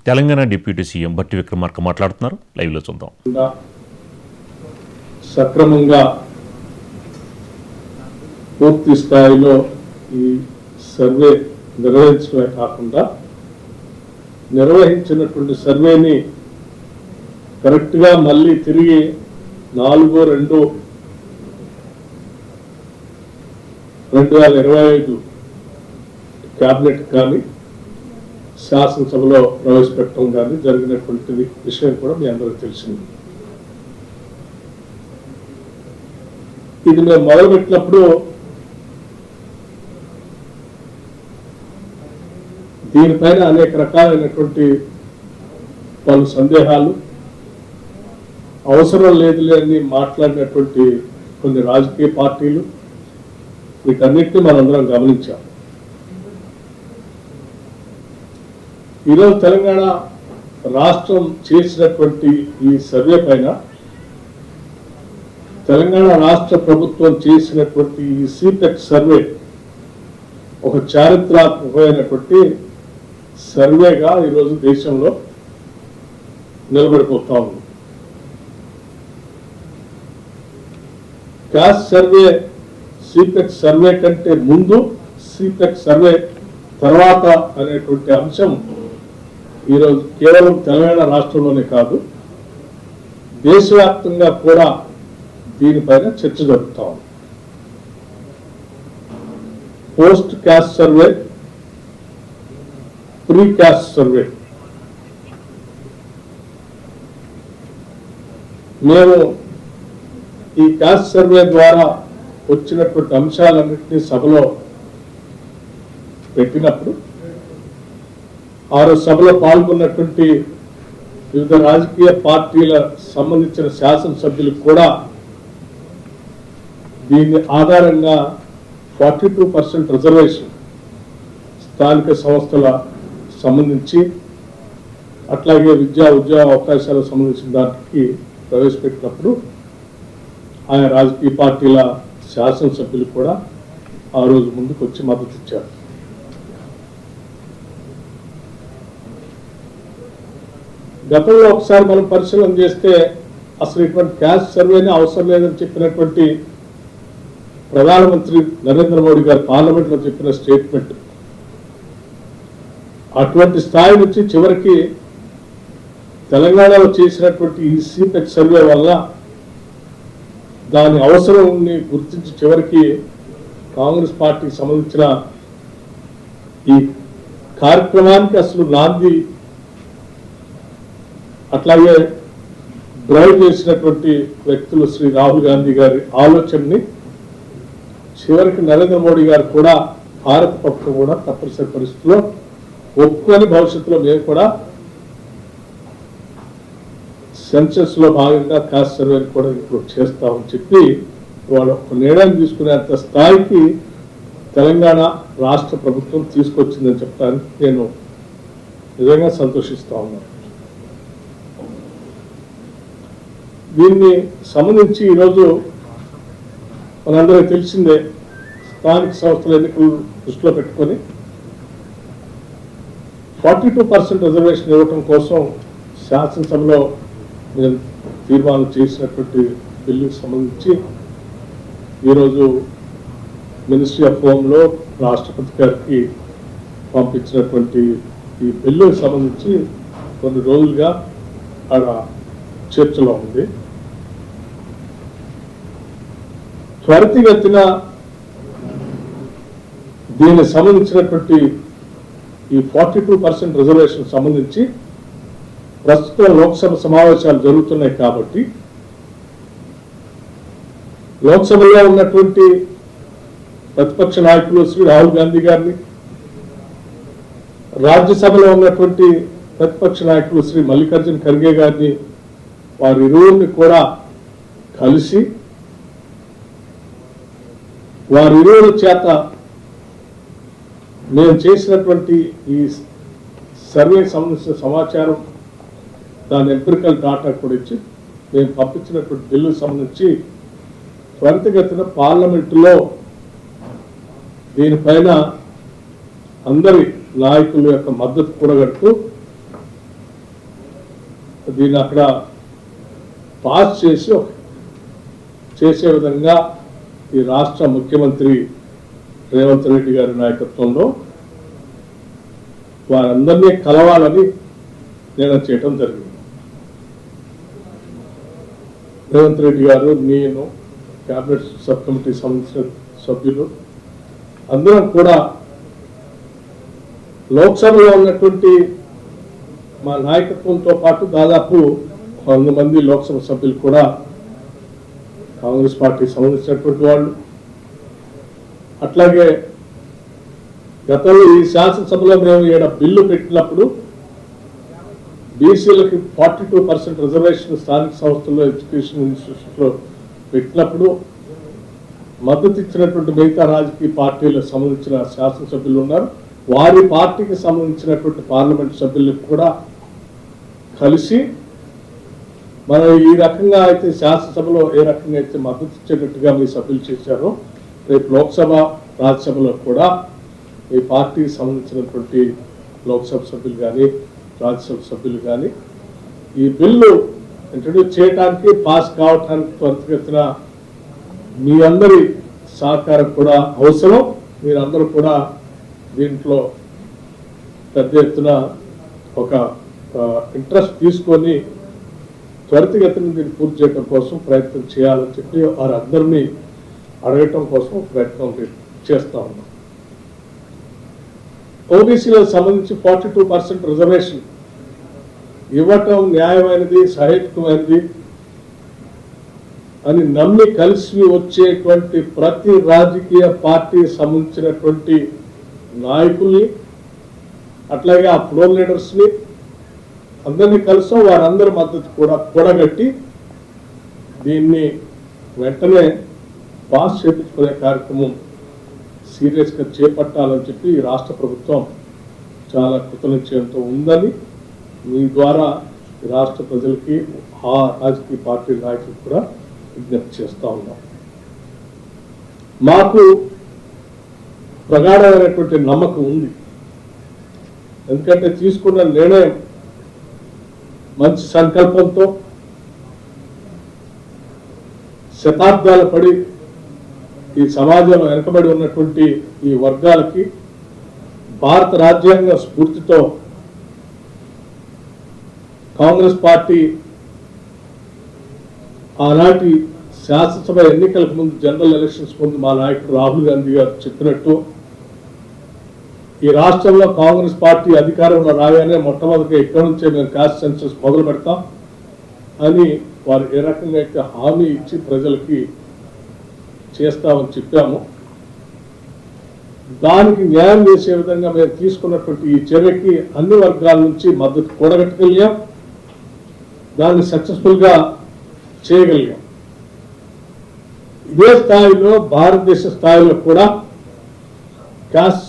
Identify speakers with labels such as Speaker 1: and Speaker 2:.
Speaker 1: Telangana deputy CM Bhatti Vikramarka మాట్లాడుతున్నారు. లైవ్లో చూద్దాం.
Speaker 2: సక్రమంగా పూర్తి స్థాయిలో ఈ సర్వే నిర్వహించడమే కాకుండా నిర్వహించినటువంటి సర్వేని కరెక్ట్గా మళ్ళీ తిరిగి 4/2/2025 క్యాబినెట్ కానీ శాసనసభలో ప్రవేశపెట్టడం కానీ జరిగినటువంటి విషయం కూడా మీ అందరికీ తెలిసింది. ఇది మేము మొదలుపెట్టినప్పుడు దీనిపైన అనేక రకాలైనటువంటి పలు సందేహాలు, అవసరం లేదులే అని మాట్లాడినటువంటి కొన్ని రాజకీయ పార్టీలు, వీటన్నిటిని మనందరం గమనించాం. ఈరోజు తెలంగాణ రాష్ట్రం చేసినటువంటి ఈ సర్వే పైన, తెలంగాణ రాష్ట్ర ప్రభుత్వం చేసినటువంటి ఈ సిపెక్ సర్వే ఒక చారిత్రాత్మకమైనటువంటి సర్వేగా ఈరోజు దేశంలో నిలబడిపోతా ఉంది. క్యాస్ట్ సర్వే సిపెక్ సర్వే కంటే ముందు, సిపెక్ సర్వే తర్వాత అనేటువంటి అంశం ఈరోజు కేవలం తెలంగాణ రాష్ట్రంలోనే కాదు, దేశవ్యాప్తంగా కూడా దీనిపైన చర్చ జరుపుతా ఉంది. Post caste survey, pre caste survey. మేము ఈ క్యాస్ట్ సర్వే ద్వారా వచ్చినటువంటి అంశాలన్నింటినీ సభలో పెట్టినప్పుడు, ఆ రోజు సభలో పాల్గొన్నటువంటి వివిధ రాజకీయ పార్టీల సంబంధించిన శాసనసభ్యులకు కూడా దీని ఆధారంగా 42% రిజర్వేషన్ స్థానిక సంస్థల సంబంధించి, అట్లాగే విద్యా ఉద్యోగ అవకాశాలకు సంబంధించిన దానికి ప్రవేశపెట్టినప్పుడు ఆయా రాజకీయ పార్టీల శాసనసభ్యులు కూడా ఆ రోజు ముందుకు వచ్చి మద్దతు ఇచ్చారు. గతంలో ఒకసారి మనం పరిశీలన చేస్తే అసలు ఇటువంటి క్యాస్ట్ సర్వేనే అవసరం లేదని చెప్పినటువంటి ప్రధానమంత్రి నరేంద్ర మోడీ గారు పార్లమెంట్లో చెప్పిన స్టేట్మెంట్, అటువంటి స్థాయి నుంచి చివరికి తెలంగాణలో చేసినటువంటి ఈ సిపెక్ సర్వే వల్ల దాని అవసరాన్ని గుర్తించి చివరికి కాంగ్రెస్ పార్టీకి సంబంధించిన ఈ కార్యక్రమానికి అసలు నాంది, అట్లాగే డ్రైవ్ చేసినటువంటి వ్యక్తులు శ్రీ రాహుల్ గాంధీ గారి ఆలోచనని చివరికి నరేంద్ర మోడీ గారు కూడా, భారత పక్షం కూడా తప్పనిసరి పరిస్థితుల్లో ఒప్పుకొని భవిష్యత్తులో మేము కూడా సెన్సస్ లో భాగంగా కాస్ట్ సర్వేని కూడా ఇంక్లూడ్ చేస్తామని చెప్పి వాళ్ళు ఒక నిర్ణయం తీసుకునేంత స్థాయికి తెలంగాణ రాష్ట్ర ప్రభుత్వం తీసుకొచ్చిందని చెప్పడానికి నేను నిజంగా సంతోషిస్తా ఉన్నాను. దీన్ని సంబంధించి ఈరోజు మనందరికీ తెలిసిందే, స్థానిక సంస్థల ఎన్నికలు దృష్టిలో పెట్టుకొని 42% రిజర్వేషన్ ఇవ్వటం కోసం శాసనసభలో నేను తీర్మానం చేసినటువంటి బిల్లుకి సంబంధించి ఈరోజు మినిస్ట్రీ ఆఫ్ హోంలో రాష్ట్రపతి గారికి పంపించినటువంటి ఈ బిల్లుకి సంబంధించి కొన్ని రోజులుగా ఆడ చర్చలో ఉంది. త్వరితగతిన దీనికి సంబంధించినటువంటి ఈ 42% రిజర్వేషన్ సంబంధించి ప్రస్తుతం లోక్సభ సమావేశాలు జరుగుతున్నాయి కాబట్టి, లోక్సభలో ఉన్నటువంటి ప్రతిపక్ష నాయకులు శ్రీ రాహుల్ గాంధీ గారిని, రాజ్యసభలో ఉన్నటువంటి ప్రతిపక్ష నాయకులు శ్రీ మల్లికార్జున ఖర్గే గారిని, వారిరువురిని కూడా కలిసి వారిరువురి చేత మేము చేసినటువంటి ఈ సర్వేకి సంబంధించిన సమాచారం, దాని ఎంపిరికల్ డాటా కూడా ఇచ్చి మేము పంపించినటువంటి బిల్లుకు సంబంధించి త్వరితగతిన పార్లమెంటులో దీనిపైన అందరి నాయకుల యొక్క మద్దతు కూడగట్టు దీన్ని అక్కడ పాస్ చేసే విధంగా ఈ రాష్ట్ర ముఖ్యమంత్రి రేవంత్ రెడ్డి గారి నాయకత్వంలో వారందరినీ కలవాలని నిర్ణయం చేయడం జరిగింది. రేవంత్ రెడ్డి గారు, నేను, క్యాబినెట్ సబ్ కమిటీ సంబంధించిన సభ్యులు అందరం కూడా లోక్సభలో ఉన్నటువంటి మా నాయకత్వంతో పాటు దాదాపు 100 మంది లోక్సభ సభ్యులు కూడా కాంగ్రెస్ పార్టీకి సంబంధించినటువంటి వాళ్ళు. అట్లాగే గతంలో ఈ శాసనసభలో మేము ఈడ బిల్లు పెట్టినప్పుడు బీసీలకి 42% రిజర్వేషన్ స్థానిక సంస్థల్లో ఎడ్యుకేషన్ ఇన్స్టిట్యూషన్లో పెట్టినప్పుడు మద్దతు ఇచ్చినటువంటి మిగతా రాజకీయ పార్టీలకు సంబంధించిన శాసనసభ్యులు ఉన్నారు. వారి పార్టీకి సంబంధించినటువంటి పార్లమెంట్ సభ్యులకు కూడా కలిసి మనం ఈ రకంగా అయితే శాసనసభలో ఏ రకంగా అయితే మద్దతు ఇచ్చేటట్టుగా మీ సభ్యులు చేశారో రేపు లోక్సభ, రాజ్యసభలో కూడా మీ పార్టీకి సంబంధించినటువంటి లోక్సభ సభ్యులు కానీ రాజ్యసభ సభ్యులు కానీ ఈ బిల్లు ఇంట్రడ్యూస్ చేయడానికి, పాస్ కావడానికి త్వరితగతిన మీ అందరి సహకారం కూడా అవసరం. మీరందరూ కూడా దీంట్లో పెద్ద ఎత్తున ఒక ఇంట్రెస్ట్ తీసుకొని త్వరితగతిని దీన్ని పూర్తి చేయడం కోసం ప్రయత్నం చేయాలని చెప్పి వారందరినీ అడగటం కోసం ప్రయత్నం చేస్తా ఉన్నాం. ఓబీసీలకు సంబంధించి 42% రిజర్వేషన్ ఇవ్వటం న్యాయమైనది, సహేతుకమైనది అని నమ్మి కలిసి వచ్చేటువంటి ప్రతి రాజకీయ పార్టీకి సంబంధించినటువంటి నాయకుల్ని, అట్లాగే ఆ ఫ్లోర్ లీడర్స్ని అందరినీ కలిసాం. వారందరి మద్దతు కూడా కూడగట్టి దీన్ని వెంటనే పాస్ చేయించుకునే కార్యక్రమం సీరియస్గా చేపట్టాలని చెప్పి ఈ రాష్ట్ర ప్రభుత్వం చాలా కృతనిశ్చయంతో ఉందని మీ ద్వారా ఈ రాష్ట్ర ప్రజలకి, ఆ రాజకీయ పార్టీ నాయకులకు కూడా విజ్ఞప్తి చేస్తూ ఉన్నాం. మాకు ప్రగాఢమైనటువంటి నమ్మకం ఉంది. ఎందుకంటే తీసుకున్న నిర్ణయం మంచి సంకల్పంతో శతాబ్దాల పడి ఈ సమాజంలో వెనకబడి ఉన్నటువంటి ఈ వర్గాలకి భారత రాజ్యాంగ స్ఫూర్తితో కాంగ్రెస్ పార్టీ ఆనాటి శాసనసభ ఎన్నికలకు ముందు, జనరల్ ఎలక్షన్స్ ముందు మా నాయకుడు రాహుల్ గాంధీ గారు చెప్పినట్టు ఈ రాష్ట్రంలో కాంగ్రెస్ పార్టీ అధికారంలో రాగానే మొట్టమొదటిగా ఇక్కడ నుంచే మేము కాస్ట్ సెన్సస్ మొదలు పెడతాం అని వారు ఏ రకంగా అయితే హామీ ఇచ్చి ప్రజలకి చేస్తామని చెప్పాము. దానికి న్యాయం చేసే విధంగా మేము తీసుకున్నటువంటి ఈ చర్యకి అన్ని వర్గాల నుంచి మద్దతు కూడగట్టగలిగాం. దాన్ని సక్సెస్ఫుల్గా చేయగలిగాం. ఇదే స్థాయిలో భారతదేశ స్థాయిలో కూడా కాస్ట్